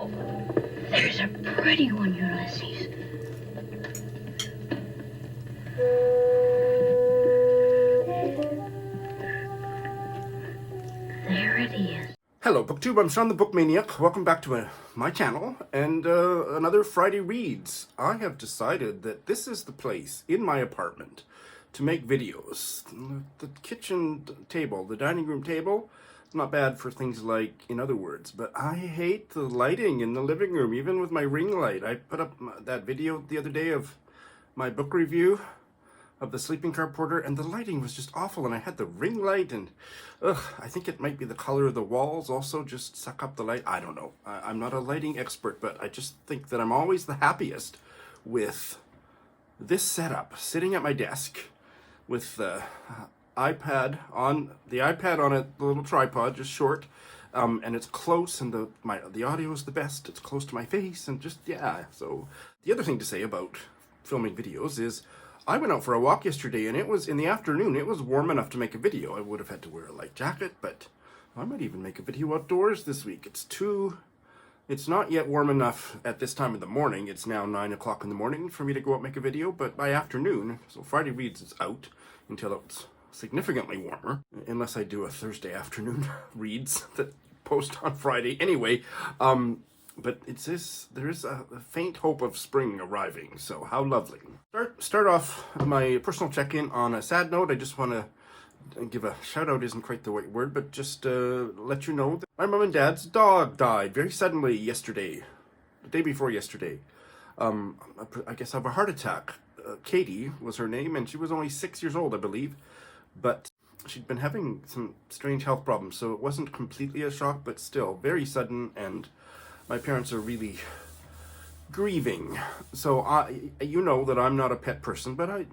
There's a pretty one, Ulysses. There it is. Hello, BookTube. I'm Sean the Book Maniac. Welcome back to my channel and another Friday Reads. I have decided that this is the place in my apartment to make videos. The kitchen table, the dining room table, not bad for things like In Other Words, but I hate the lighting in the living room, even with my ring light. I put up that video the other day of my book review of The Sleeping Car Porter, and the lighting was just awful, and I had the ring light, and I think it might be the color of the walls also just suck up the light. I don't know. I'm not a lighting expert, but I just think that I'm always the happiest with this setup, sitting at my desk with the iPad on a little tripod, just short, and it's close, and the audio is the best. It's close to my face, and just, yeah. So the other thing to say about filming videos is I went out for a walk yesterday, and it was in the afternoon. It was warm enough to make a video. I would have had to wear a light jacket, but I might even make a video outdoors this week. It's not yet warm enough at this time of the morning. It's now 9 o'clock in the morning for me to go out and make a video, but by afternoon, so Friday Reads is out until it's significantly warmer, unless I do a Thursday afternoon reads that post on Friday. Anyway, but there is a faint hope of spring arriving, so how lovely. Start off my personal check-in on a sad note. I just want to give a shout-out, isn't quite the right word, but just let you know that my mom and dad's dog died very suddenly yesterday, the day before yesterday. I guess of a heart attack. Katie was her name, and she was only 6 years old, I believe, but she'd been having some strange health problems, so it wasn't completely a shock, but still very sudden, and my parents are really grieving. So you know that I'm not a pet person, but I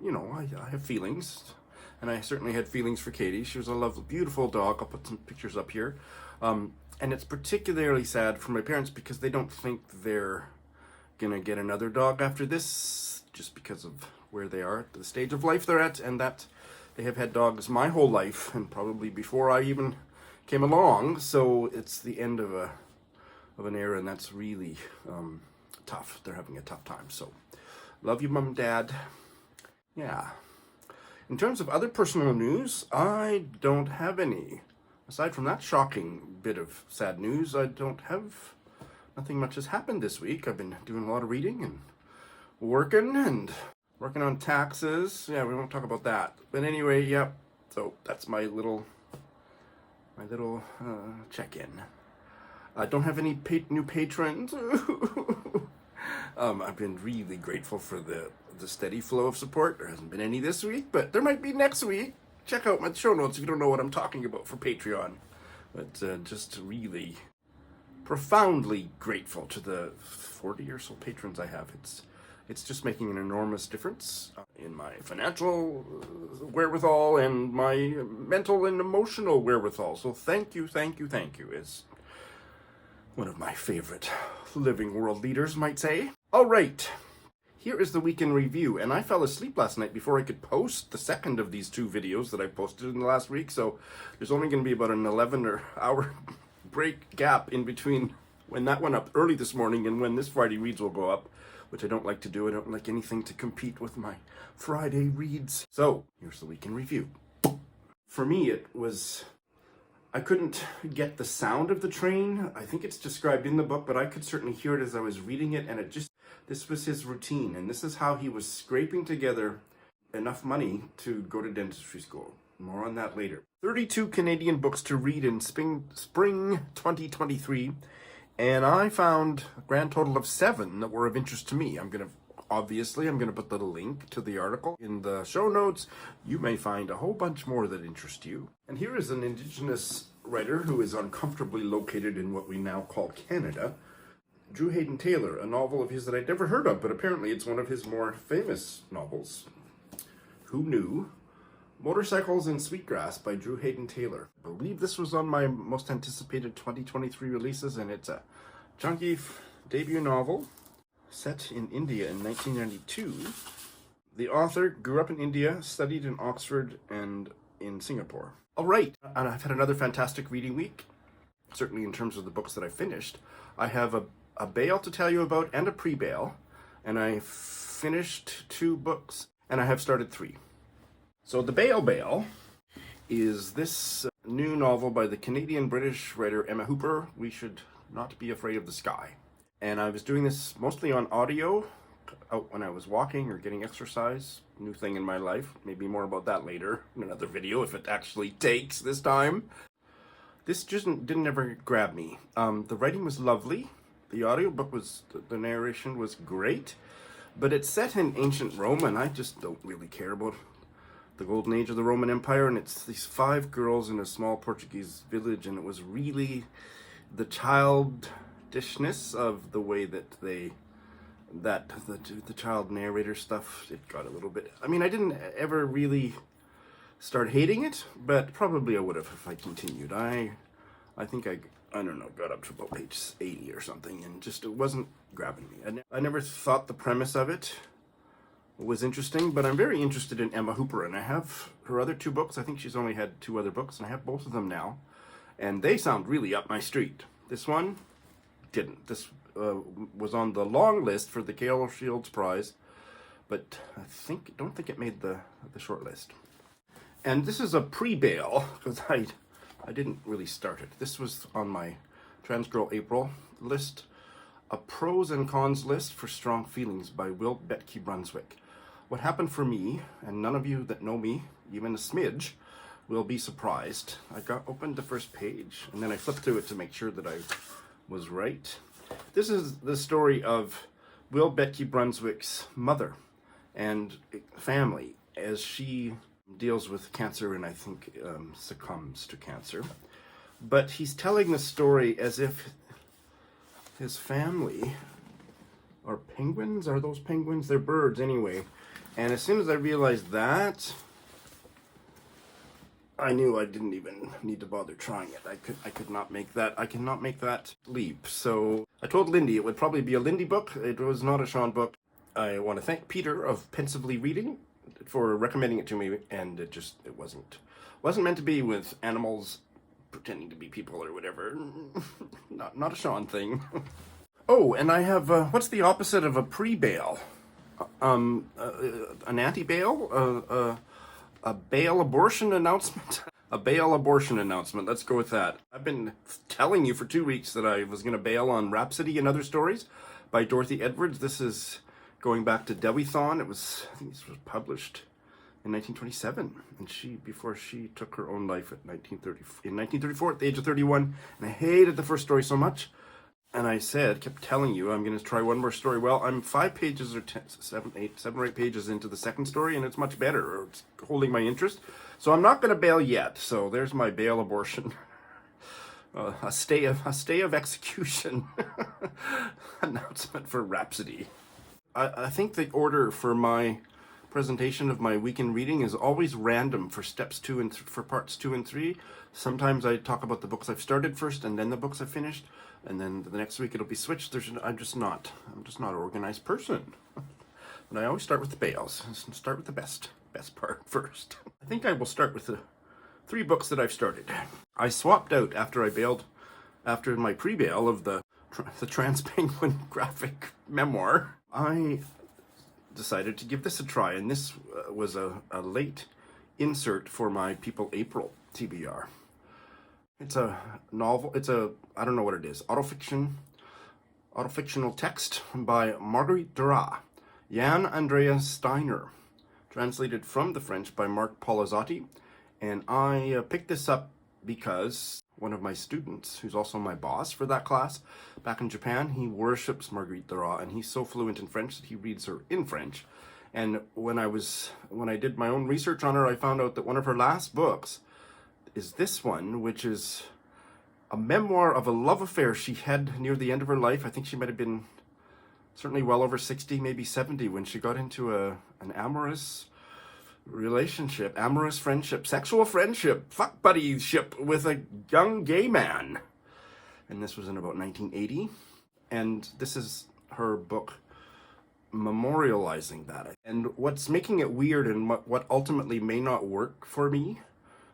have feelings, and I certainly had feelings for Katie. She was a lovely, beautiful dog. I'll put some pictures up here. And it's particularly sad for my parents because they don't think they're gonna get another dog after this, just because of where they are, the stage of life they're at, and that they have had dogs my whole life, and probably before I even came along. So it's the end of an era, and that's really tough. They're having a tough time. So love you, Mom and Dad. Yeah. In terms of other personal news, I don't have any. Aside from that shocking bit of sad news, nothing much has happened this week. I've been doing a lot of reading and working on taxes. Yeah, we won't talk about that. But anyway, yep. So that's my little check-in. I don't have any new patrons. I've been really grateful for the steady flow of support. There hasn't been any this week, but there might be next week. Check out my show notes if you don't know what I'm talking about for Patreon. But just really profoundly grateful to the 40 or so patrons I have. It's just making an enormous difference in my financial wherewithal and my mental and emotional wherewithal. So thank you, is one of my favorite living world leaders might say. All right, here is the week in review, and I fell asleep last night before I could post the second of these two videos that I posted in the last week, so there's only going to be about an 11-hour break gap in between when that went up early this morning and when this Friday Reads will go up, which I don't like to do. I don't like anything to compete with my Friday Reads. So, here's the week in review. For me, I couldn't get the sound of the train. I think it's described in the book, but I could certainly hear it as I was reading it, and this was his routine, and this is how he was scraping together enough money to go to dentistry school. More on that later. 32 Canadian books to read in spring 2023, and I found a grand total of 7 that were of interest to me. I'm going to put the link to the article in the show notes. You may find a whole bunch more that interest you. And here is an Indigenous writer who is uncomfortably located in what we now call Canada. Drew Hayden Taylor, a novel of his that I'd never heard of, but apparently it's one of his more famous novels. Who knew? Motorcycles in Sweetgrass by Drew Hayden Taylor. I believe this was on my most anticipated 2023 releases, and it's a chunky debut novel set in India in 1992. The author grew up in India, studied in Oxford and in Singapore. All right, and I've had another fantastic reading week, certainly in terms of the books that I finished. I have a bail to tell you about and a pre-bail, and I finished 2 books, and I have started 3. So the bail is this new novel by the Canadian-British writer Emma Hooper, We Should Not Be Afraid of the Sky. And I was doing this mostly on audio, out when I was walking or getting exercise. New thing in my life. Maybe more about that later in another video if it actually takes this time. This just didn't ever grab me. The writing was lovely. The audiobook was, the narration was great. But it's set in ancient Rome, and I just don't really care about the golden age of the Roman Empire. And it's these 5 girls in a small Portuguese village, and it was really the childishness of the way that the child narrator stuff, it got a little bit, I mean, I didn't ever really start hating it, but probably I would have if I continued. I think I don't know, got up to about page 80 or something, and just it wasn't grabbing me. I never thought the premise of it was interesting, but I'm very interested in Emma Hooper, and I have her other 2 books. I think she's only had 2 other books, and I have both of them now, and they sound really up my street. This one didn't. This was on the long list for the Gale Shields Prize, but I don't think it made the short list. And this is a pre-bail, because I didn't really start it. This was on my Trans Girl April list, A Pros and Cons List for Strong Feelings by Will Betke-Brunswick. What happened for me, and none of you that know me, even a smidge, will be surprised. I opened the first page, and then I flipped through it to make sure that I was right. This is the story of Will Betke-Brunswick's mother and family as she deals with cancer, and I think succumbs to cancer. But he's telling the story as if his family are penguins. Are those penguins? They're birds anyway. And as soon as I realized that, I knew I didn't even need to bother trying it. I could not make that. I cannot make that leap. So I told Lindy it would probably be a Lindy book. It was not a Sean book. I want to thank Peter of Pensively Reading for recommending it to me, and it wasn't meant to be with animals pretending to be people or whatever. Not a Sean thing. Oh, and I have what's the opposite of a pre-bail? An anti-bail? A bail abortion announcement? A bail abortion announcement. Let's go with that. I've been telling you for 2 weeks that I was going to bail on Rhapsody and Other Stories by Dorothy Edwards. This is going back to Deweython. I think this was published in 1927, and before she took her own life in 1934 at the age of 31. And I hated the first story so much, and I kept telling you I'm going to try one more story. Well, I'm 5 pages or 7 or 8 pages into the second story, and it's much better. Or it's holding my interest, so I'm not going to bail yet. So there's my bail abortion. A stay of execution announcement for Rhapsody. I think the order for my presentation of my weekend reading is always random for steps 2 and for parts 2 and 3. Sometimes I talk about the books I've started first, and then the books I've finished, and then the next week it'll be switched. I'm just not an organized person. But I always start with the bails. Start with the best part first. I think I will start with the 3 books that I've started. I swapped out after my pre-bail of the Trans Penguin graphic memoir. I decided to give this a try, and this was a late insert for my People April TBR. It's a novel, I don't know what it is, autofictional text by Marguerite Duras, Yann Andréa Steiner, translated from the French by Marc Polizzotti. And I picked this up because one of my students, who's also my boss for that class back in Japan, he worships Marguerite Duras, and he's so fluent in French that he reads her in French. And when I did my own research on her, I found out that one of her last books is this one, which is a memoir of a love affair she had near the end of her life. I think she might have been certainly well over 60, maybe 70, when she got into an amorous relationship, amorous friendship, sexual friendship, fuck buddyship with a young gay man. And this was in about 1980. And this is her book memorializing that. And what's making it weird, and what ultimately may not work for me,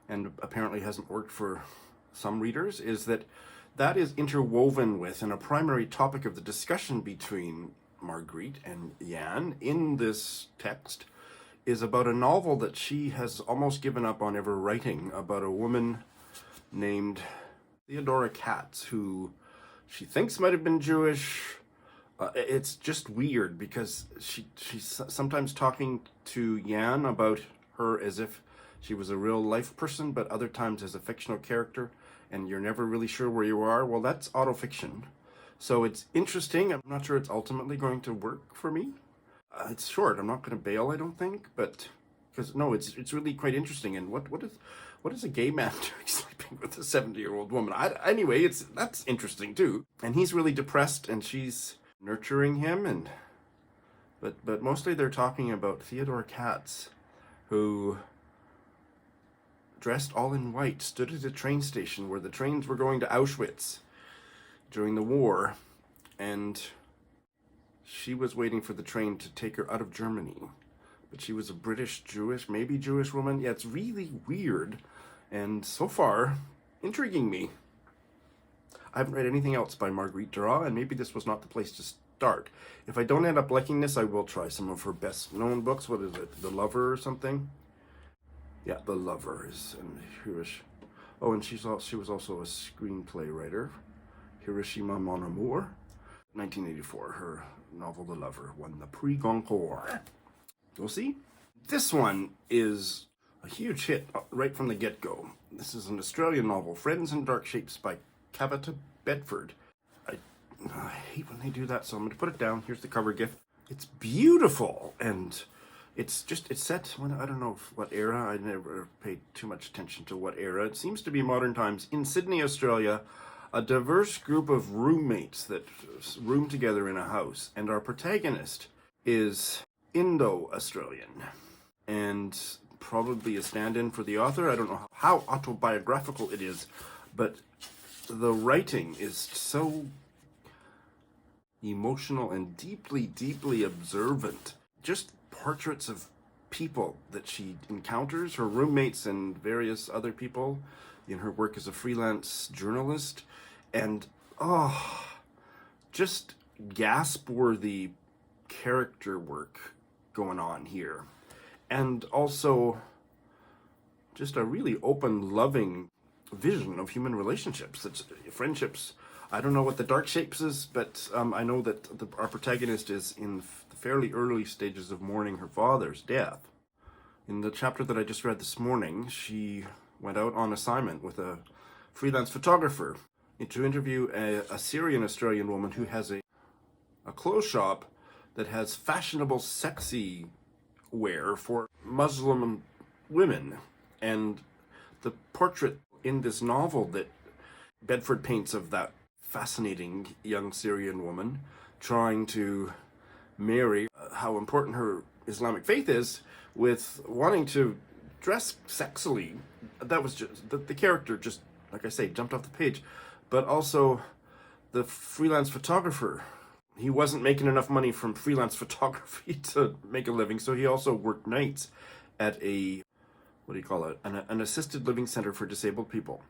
and apparently hasn't worked for some readers, is that that is interwoven with and a primary topic of the discussion between Marguerite and Yann in this text is about a novel that she has almost given up on ever writing, about a woman named Theodora Katz, who she thinks might have been Jewish. It's just weird because she's sometimes talking to Yann about her as if she was a real life person, but other times as a fictional character, and you're never really sure where you are. Well, that's autofiction. So it's interesting. I'm not sure it's ultimately going to work for me. It's short. I'm not going to bail, I don't think, but because no, it's really quite interesting. And what is a gay man doing sleeping with a 70-year-old woman? Anyway, that's interesting too. And he's really depressed, and she's nurturing him, but mostly they're talking about Theodora Katz, who dressed all in white, stood at a train station where the trains were going to Auschwitz during the war, and she was waiting for the train to take her out of Germany. But she was a British Jewish, maybe Jewish woman. Yeah, it's really weird, and so far, intriguing me. I haven't read anything else by Marguerite Duras, and maybe this was not the place to start. If I don't end up liking this, I will try some of her best-known books. What is it? The Lover or something? Yeah, The Lover is Hirosh. Oh, and she was also a screenplay writer. Hiroshima Mon Amour, 1984. Her novel The Lover won the Prix Goncourt. We'll see. This one is a huge hit right from the get-go. This is an Australian novel, Friends in Dark Shapes by Kavita, Bedford. I hate when they do that, so I'm going to put it down. Here's the cover gift. It's beautiful, and it's set when, I don't know what era. I never paid too much attention to what era. It seems to be modern times. In Sydney, Australia, a diverse group of roommates that room together in a house, and our protagonist is Indo-Australian, and probably a stand-in for the author. I don't know how autobiographical it is, but the writing is so emotional and deeply, deeply observant. Just portraits of people that she encounters, her roommates and various other people in her work as a freelance journalist. And, just gasp-worthy character work going on here. And also just a really open, loving vision of human relationships. It's friendships. I don't know what the dark shapes is, but I know that our protagonist is in the fairly early stages of mourning her father's death. In the chapter that I just read this morning, she went out on assignment with a freelance photographer to interview a Syrian-Australian woman who has a clothes shop that has fashionable, sexy wear for Muslim women. And the portrait in this novel that Bedford paints of that fascinating young Syrian woman trying to marry how important her Islamic faith is with wanting to dress sexily. That was just, the character just, like I say, jumped off the page. But also the freelance photographer, he wasn't making enough money from freelance photography to make a living, so he also worked nights at a, what do you call it, an assisted living center for disabled people.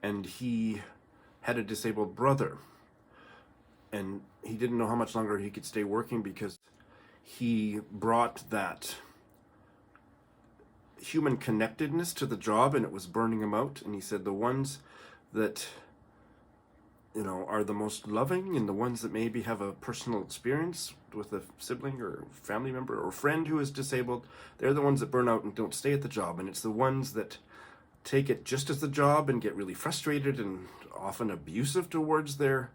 And he had a disabled brother, and he didn't know how much longer he could stay working because he brought that human connectedness to the job, and it was burning him out. And he said the ones that, you know, are the most loving, and the ones that maybe have a personal experience with a sibling or family member or friend who is disabled, they're the ones that burn out and don't stay at the job. And it's the ones that take it just as the job and get really frustrated and often abusive towards their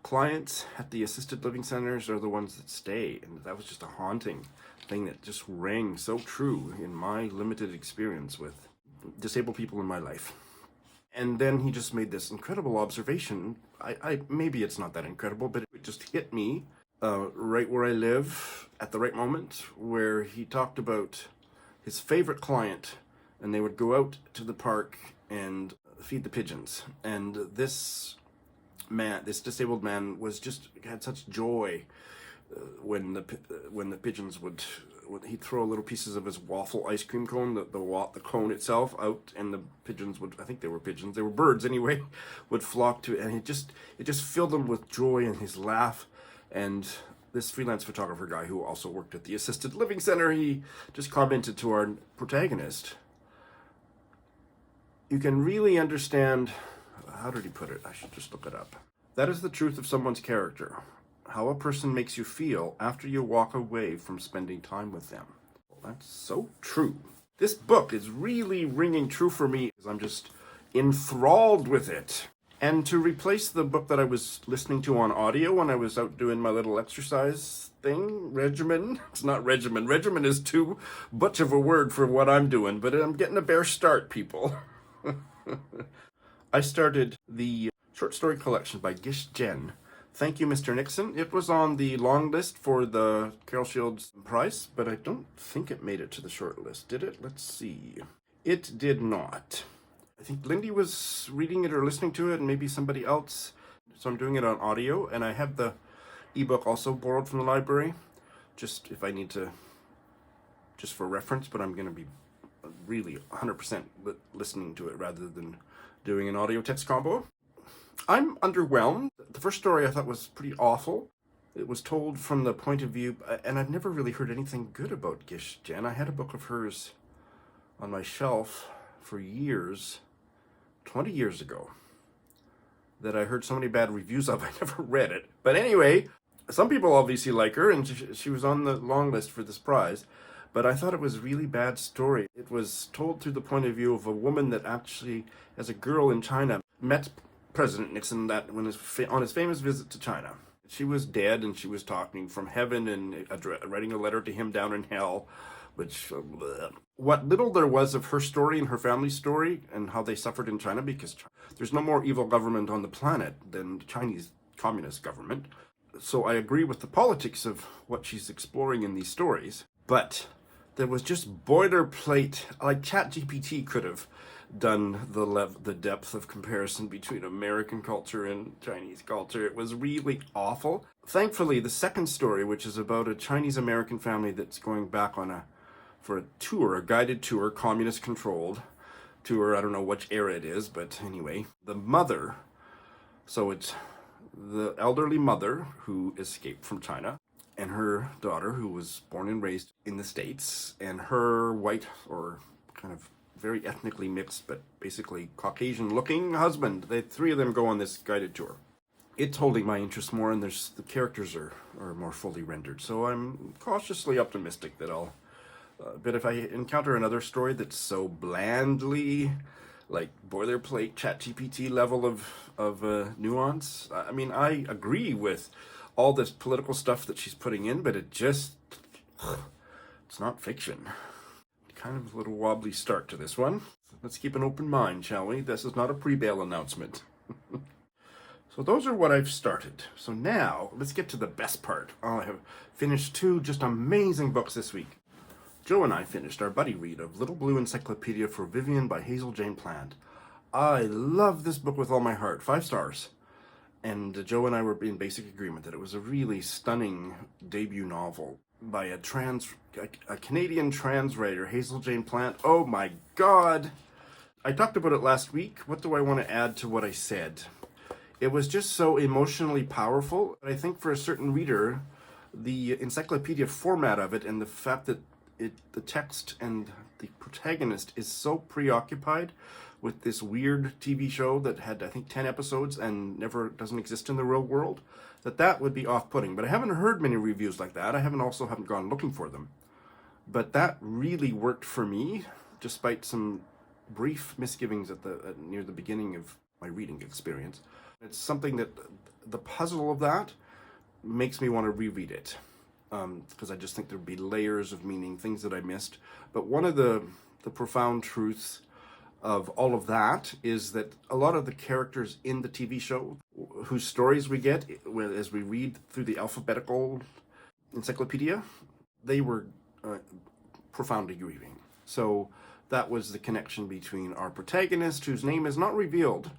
clients at the assisted living centers are the ones that stay. And that was just a haunting thing that just rang so true in my limited experience with disabled people in my life. And then he just made this incredible observation. I maybe it's not that incredible, but it just hit me right where I live at the right moment, where he talked about his favorite client, and they would go out to the park and feed the pigeons. And this man, this disabled man, was just had such joy when the pigeons would he'd throw little pieces of his waffle ice cream cone, the cone itself out, and the pigeons would, I think they were pigeons, they were birds anyway, would flock to it, and it just filled him with joy, and his laugh. And this freelance photographer guy who also worked at the assisted living center, he just commented to our protagonist, you can really understand, how did he put it? I should just look it up. That is the truth of someone's character. How a person makes you feel after you walk away from spending time with them. Well, that's so true. This book is really ringing true for me, as I'm just enthralled with it. And to replace the book that I was listening to on audio when I was out doing my little exercise thing, regimen. It's not regimen. Regimen is too much of a word for what I'm doing, but I'm getting a bare start, people. I started the short story collection by Gish. Thank you, Mr. Nixon. It was on the long list for the Carol Shields Prize, but I don't think it made it to the short list, did it? Let's see. It did not. I think Lindy was reading it or listening to it, and maybe somebody else. So I'm doing it on audio, and I have the ebook also borrowed from the library, just if I need to, just for reference, but I'm going to be really 100% listening to it rather than doing an audio text combo. I'm underwhelmed. The first story I thought was pretty awful. It was told from the point of view, and I've never really heard anything good about Gish. I had a book of hers on my shelf for years, 20 years ago, that I heard so many bad reviews of, I never read it. But anyway, some people obviously like her, and she was on the long list for this prize. But I thought it was a really bad story. It was told through the point of view of a woman that actually, as a girl in China, met President Nixon that when on his famous visit to China. She was dead, and she was talking from heaven and writing a letter to him down in hell, which, what little there was of her story and her family's story and how they suffered in China, because there's no more evil government on the planet than the Chinese Communist government. So I agree with the politics of what she's exploring in these stories, but there was just boilerplate, like ChatGPT could have done the depth of comparison between American culture and Chinese culture. It was really awful. Thankfully, the second story, which is about a Chinese-American family that's going back for a tour, a guided tour, communist-controlled tour, I don't know which era it is, but anyway, the mother, so it's the elderly mother who escaped from China, and her daughter, who was born and raised in the States, and her white, or kind of very ethnically mixed, but basically Caucasian-looking husband. The three of them go on this guided tour. It's holding my interest more, and the characters are more fully rendered. So I'm cautiously optimistic that I'll... but if I encounter another story that's so blandly, like boilerplate ChatGPT level of nuance, I mean, I agree with all this political stuff that she's putting in, but it's not fiction. Kind of a little wobbly start to this one. Let's keep an open mind, shall we? This is not a pre-bail announcement. So those are what I've started. So now, let's get to the best part. I have finished 2 just amazing books this week. Joe and I finished our buddy read of Little Blue Encyclopedia for Vivian by Hazel Plante. I love this book with all my heart. 5 stars. And Joe and I were in basic agreement that it was a really stunning debut novel by a Canadian trans writer, Hazel Plante. Oh my God! I talked about it last week. What do I want to add to what I said? It was just so emotionally powerful. I think for a certain reader, the encyclopedia format of it and the fact that the text and the protagonist is so preoccupied with this weird TV show that had, I think, 10 episodes and doesn't exist in the real world, that would be off-putting. But I haven't heard many reviews like that. I haven't gone looking for them. But that really worked for me, despite some brief misgivings near the beginning of my reading experience. It's something that the puzzle of that makes me want to reread it, because I just think there'd be layers of meaning, things that I missed. But one of the profound truths of all of that is that a lot of the characters in the TV show, whose stories we get as we read through the alphabetical encyclopedia, they were profoundly grieving. So that was the connection between our protagonist, whose name is not revealed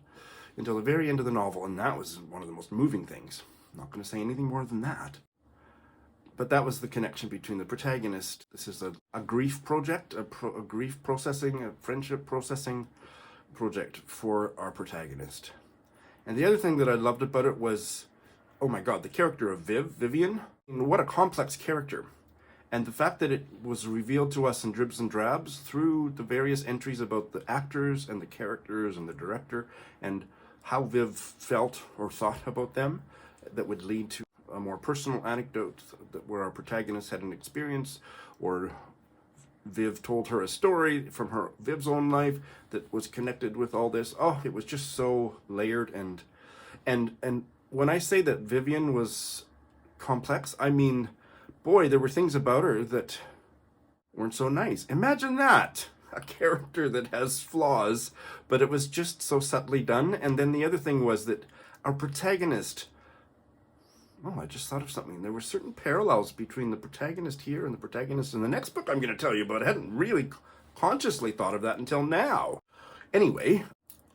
until the very end of the novel, and that was one of the most moving things. I'm not going to say anything more than that. But that was the connection between the protagonist. This is a grief project, a grief processing, a friendship processing project for our protagonist. And the other thing that I loved about it was, oh my god, the character of Vivian. What a complex character. And the fact that it was revealed to us in dribs and drabs through the various entries about the actors and the characters and the director and how Viv felt or thought about them, that would lead to a more personal anecdote where our protagonist had an experience, or Viv told her a story from Viv's own life that was connected with all this. Oh, it was just so layered. And when I say that Vivian was complex, I mean, boy, there were things about her that weren't so nice. Imagine that, a character that has flaws, but it was just so subtly done. And then the other thing was that our protagonist, oh, I just thought of something. There were certain parallels between the protagonist here and the protagonist in the next book I'm going to tell you about. I hadn't really consciously thought of that until now. Anyway,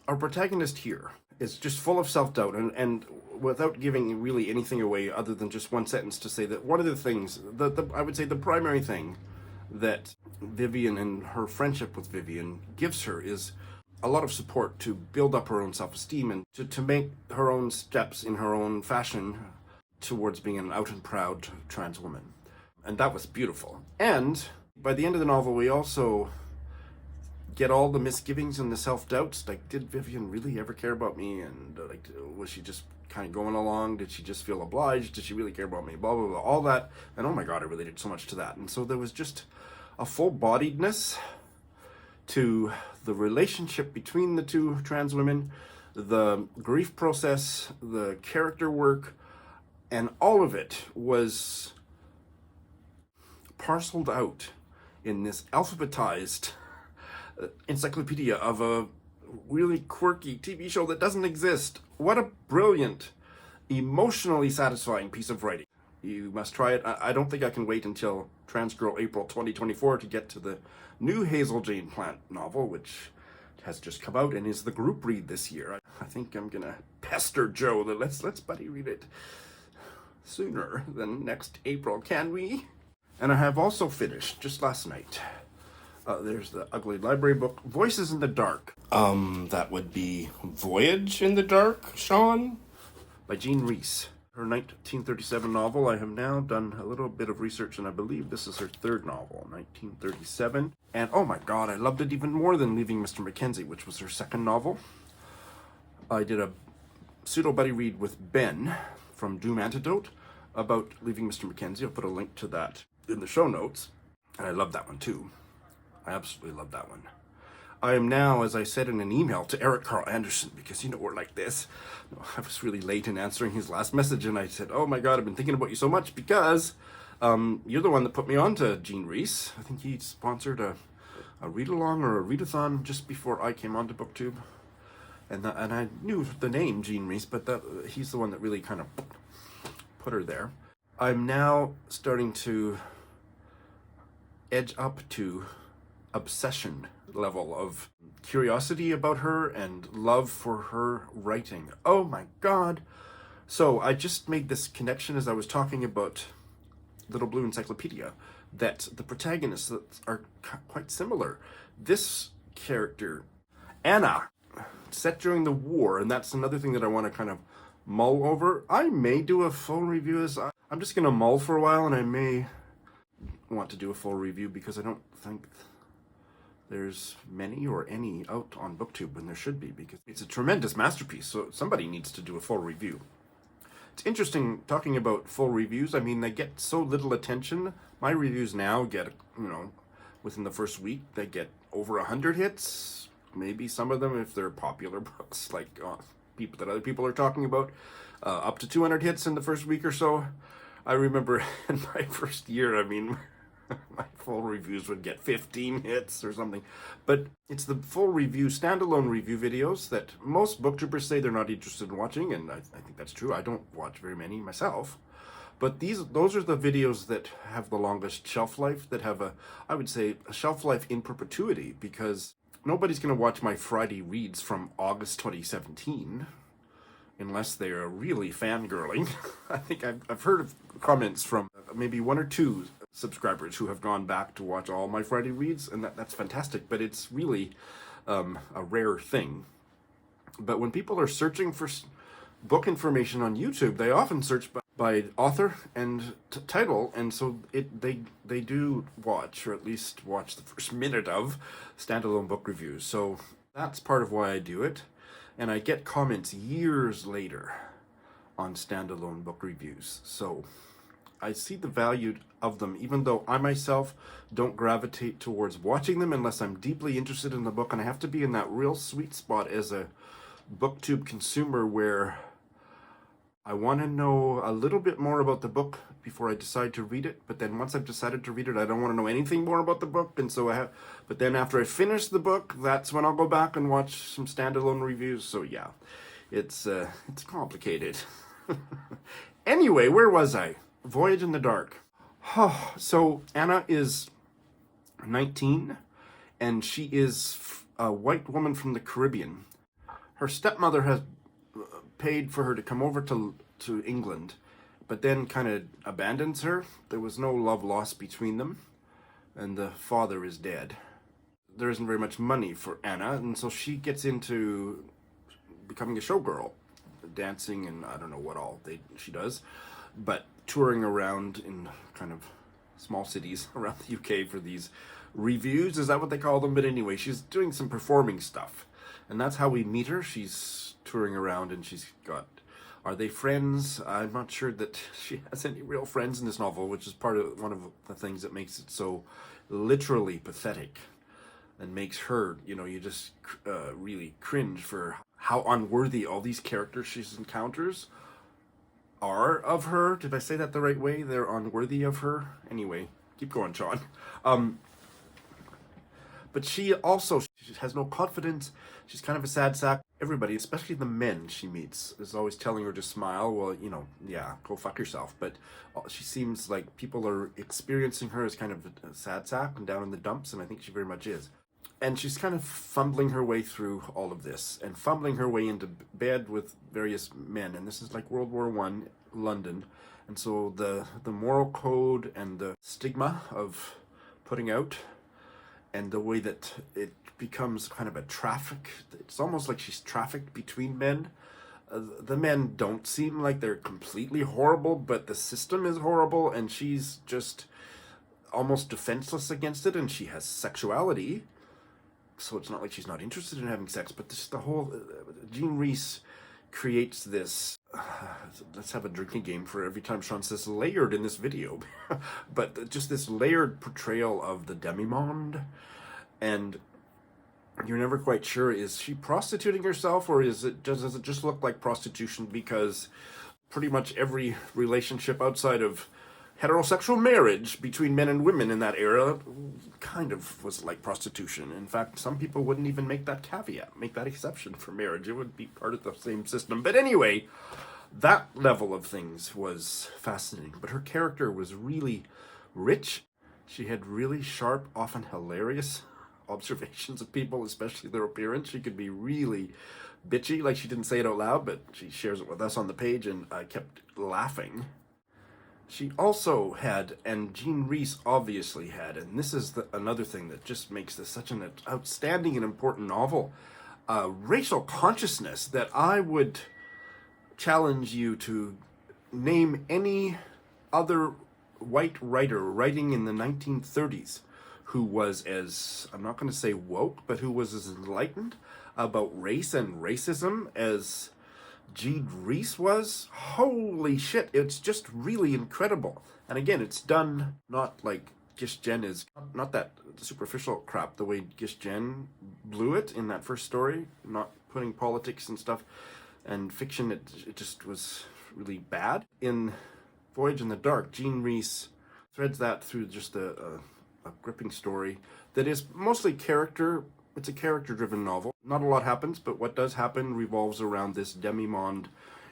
our protagonist here is just full of self-doubt, and without giving really anything away other than just one sentence to say that one of the things, I would say the primary thing that Vivian and her friendship with Vivian gives her is a lot of support to build up her own self-esteem and to make her own steps in her own fashion towards being an out and proud trans woman. And that was beautiful. And by the end of the novel, we also get all the misgivings and the self-doubts. Like, did Vivian really ever care about me? And like, was she just kind of going along? Did she just feel obliged? Did she really care about me? Blah, blah, blah, all that. And oh my God, I related so much to that. And so there was just a full-bodiedness to the relationship between the two trans women, the grief process, the character work, and all of it was parceled out in this alphabetized encyclopedia of a really quirky TV show that doesn't exist. What a brilliant, emotionally satisfying piece of writing. You must try it. I don't think I can wait until Trans Girl April 2024 to get to the new Hazel Jane Plante novel, which has just come out and is the group read this year. I think I'm gonna pester Joe that let's buddy read it sooner than next April, can we? And I have also finished, just last night, there's the ugly library book, Voices in the Dark. That would be Voyage in the Dark, Sean? By Rhys. Her 1937 novel. I have now done a little bit of research, and I believe this is her third novel, 1937. And oh my God, I loved it even more than Leaving Mr. Mackenzie, which was her second novel. I did a pseudo-buddy read with Ben from Doom Antidote about Leaving Mr. Mackenzie. I'll put a link to that in the show notes. And I love that one too. I absolutely love that one. I am now, as I said in an email to Eric Carl Anderson, because you know we're like this. I was really late in answering his last message, and I said, oh my God, I've been thinking about you so much because you're the one that put me on to Rhys. I think he sponsored a read-along or a readathon just before I came onto BookTube. And I knew the name Rhys, but he's the one that really kind of put her there. I'm now starting to edge up to obsession level of curiosity about her and love for her writing. Oh my God. So I just made this connection as I was talking about Little Blue Encyclopedia, that the protagonists are quite similar. This character, Anna, set during the war, and that's another thing that I want to kind of mull over. I may do a full review. I'm just going to mull for a while, and I may want to do a full review because I don't think there's many or any out on BookTube when there should be, because it's a tremendous masterpiece, so somebody needs to do a full review. It's interesting talking about full reviews. I mean, they get so little attention. My reviews now get, within the first week, they get over 100 hits. Maybe some of them, if they're popular books, like people that other people are talking about, up to 200 hits in the first week or so. I remember in my first year, my full reviews would get 15 hits or something. But it's the full review, standalone review videos that most booktubers say they're not interested in watching, and I think that's true. I don't watch very many myself. But those are the videos that have the longest shelf life, that have I would say, a shelf life in perpetuity, because nobody's going to watch my Friday reads from August 2017. unless they are really fangirling. I think I've heard of comments from maybe one or two subscribers who have gone back to watch all my Friday reads, and that's fantastic, but it's really a rare thing. But when people are searching for book information on YouTube, they often search by author and title, and so they do watch, or at least watch the first minute of, standalone book reviews. So that's part of why I do it, and I get comments years later on standalone book reviews. So I see the value of them, even though I myself don't gravitate towards watching them unless I'm deeply interested in the book, and I have to be in that real sweet spot as a booktube consumer where I want to know a little bit more about the book before I decide to read it, but then once I've decided to read it, I don't want to know anything more about the book, and so but then after I finish the book, that's when I'll go back and watch some standalone reviews. So yeah, it's complicated. Anyway, where was I? Voyage in the Dark. So Anna is 19, and she is a white woman from the Caribbean. Her stepmother has paid for her to come over to England, but then kind of abandons her. There was no love lost between them, and the father is dead. There isn't very much money for Anna, and so she gets into becoming a showgirl, dancing, and I don't know what all she does, but touring around in kind of small cities around the UK for these reviews. Is that what they call them? But anyway, she's doing some performing stuff, and that's how we meet her. She's touring around, and she's got, are they friends? I'm not sure that she has any real friends in this novel, which is one of the things that makes it so literally pathetic and makes her, you just really cringe for how unworthy all these characters she encounters are of her. Did I say that the right way? They're unworthy of her. Anyway, keep going, Sean. But she has no confidence. She's kind of a sad sack. Everybody, especially the men she meets, is always telling her to smile. Well, yeah, go fuck yourself. But she seems like people are experiencing her as kind of a sad sack and down in the dumps, and I think she very much is. And she's kind of fumbling her way through all of this, and fumbling her way into bed with various men. And this is like World War I, London. And so the moral code and the stigma of putting out, and the way that it becomes kind of a traffic. It's almost like she's trafficked between men. The men don't seem like they're completely horrible, but the system is horrible, and she's just almost defenseless against it, and she has sexuality. So it's not like she's not interested in having sex, but the whole... Rhys creates this... let's have a drinking game for every time Sean says layered in this video. But just this layered portrayal of the demi-monde, and you're never quite sure, is she prostituting herself, or does it just look like prostitution because pretty much every relationship outside of heterosexual marriage between men and women in that era kind of was like prostitution. In fact, some people wouldn't even make that caveat, make that exception for marriage. It would be part of the same system. But anyway, that level of things was fascinating. But her character was really rich. She had really sharp, often hilarious observations of people, especially their appearance. She could be really bitchy, like she didn't say it out loud, but she shares it with us on the page, and I kept laughing. She also had, and Rhys obviously had, and this is another thing that just makes this such an outstanding and important novel, racial consciousness that I would challenge you to name any other white writer writing in the 1930s who was as, I'm not going to say woke, but who was as enlightened about race and racism as Rhys was. Holy shit, it's just really incredible. And again, it's done not like Gish is, not that superficial crap, the way Gish blew it in that first story, not putting politics and stuff and fiction, it just was really bad. In Voyage in the Dark, Rhys threads that through just a gripping story that is mostly character. It's a character-driven novel. Not a lot happens, but what does happen revolves around this demi-monde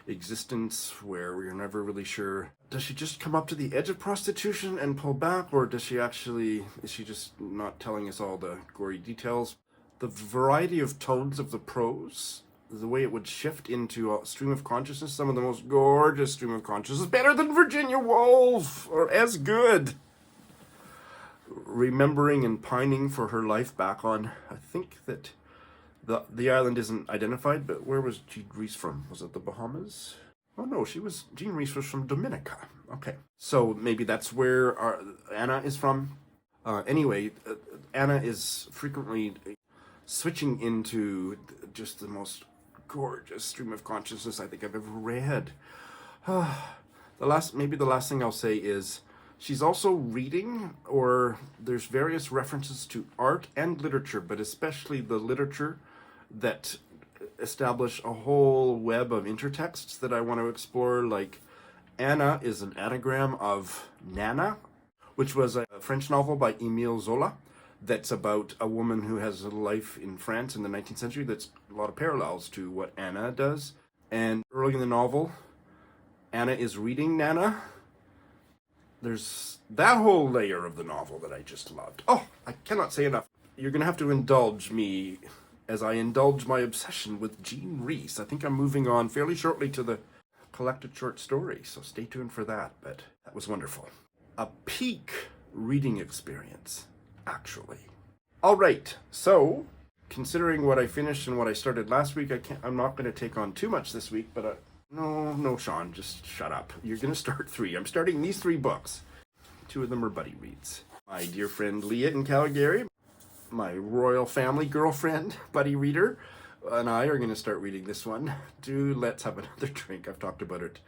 existence where we're never really sure. Does she just come up to the edge of prostitution and pull back, or is she just not telling us all the gory details? The variety of tones of the prose the way it would shift into a stream of consciousness, some of the most gorgeous stream of consciousness, better than Virginia Woolf, or as good. Remembering and pining for her life back on, I think that the island isn't identified, but where was Jean Rhys from? Was it the Bahamas? Oh no, Jean Rhys was from Dominica. Okay, so maybe that's where Anna is from. Anyway, Anna is frequently switching into just the most gorgeous stream of consciousness I think I've ever read. The last thing I'll say is she's also reading, or there's various references to art and literature, but especially the literature that establish a whole web of intertexts that I want to explore. Like Anna is an anagram of Nana, which was a French novel by Émile Zola that's about a woman who has a life in France in the 19th century that's a lot of parallels to what Anna does. And early in the novel, Anna is reading Nana. There's that whole layer of the novel that I just loved. Oh, I cannot say enough. You're going to have to indulge me as I indulge my obsession with Jean Rhys. I think I'm moving on fairly shortly to the collected short story, so stay tuned for that. But that was wonderful. A peak reading experience, actually. All right, so considering what I finished and what I started last week, I'm not going to take on too much this week, but no, Sean, just shut up. You're going to start 3. I'm starting these 3 books. 2 of them are buddy reads. My dear friend Leah in Calgary, my royal family girlfriend, buddy reader, and I are going to start reading this one. Let's have another drink. I've talked about it.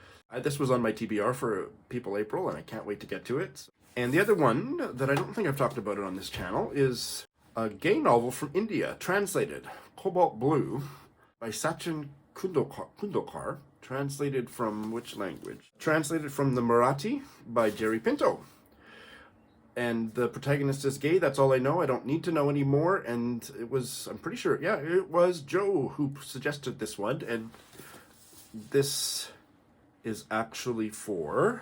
This was on my TBR for People April, and I can't wait to get to it. And the other one that I don't think I've talked about it on this channel is a gay novel from India, translated, Cobalt Blue, by Sachin Kundalkar, translated from which language? Translated from the Marathi by Jerry Pinto. And the protagonist is gay, that's all I know. I don't need to know anymore. And it was, I'm pretty sure, it was Joe who suggested this one. And this is actually for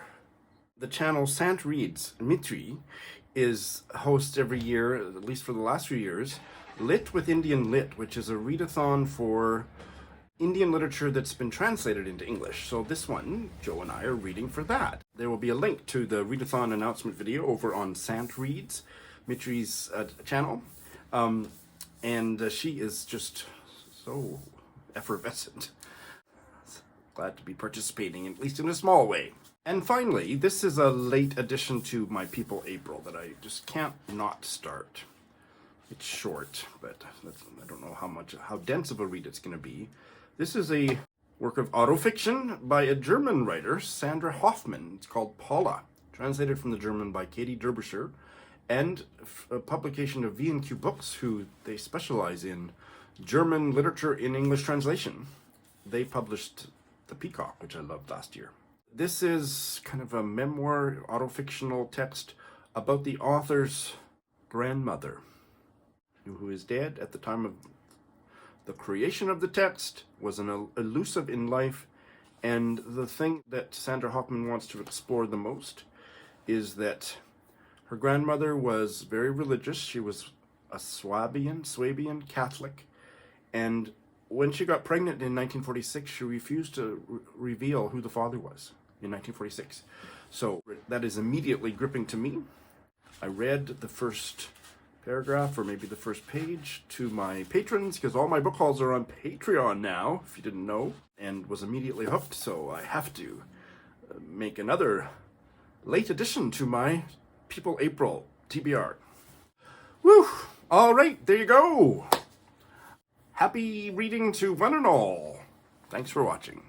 the channel Sant Reads. Mitri is hosts every year, at least for the last few years, Lit with Indian Lit, which is a readathon for Indian literature that's been translated into English. So this one, Joe and I are reading for that. There will be a link to the readathon announcement video over on Sant Reads, Mitri's channel. And she is just so effervescent. Glad to be participating, at least in a small way. And finally, this is a late addition to my People April that I just can't not start. It's short, but I don't know how dense of a read it's going to be. This is a work of autofiction by a German writer, Sandra Hoffmann. It's called Paula, translated from the German by Katie Derbyshire, and a publication of V&Q Books, who they specialize in German literature in English translation. They published The Peacock, which I loved last year. This is kind of a memoir, autofictional text about the author's grandmother, who is dead at the time of the creation of the text, was an elusive in life, and the thing that Sandra Hoffmann wants to explore the most is that her grandmother was very religious. She was a Swabian Catholic, and when she got pregnant in 1946, she refused to reveal who the father was in 1946. So that is immediately gripping to me. I read the first paragraph, or maybe the first page, to my patrons, because all my book hauls are on Patreon now, if you didn't know, and was immediately hooked, so I have to make another late addition to my People April TBR. Woo! All right, there you go. Happy reading to one and all. Thanks for watching.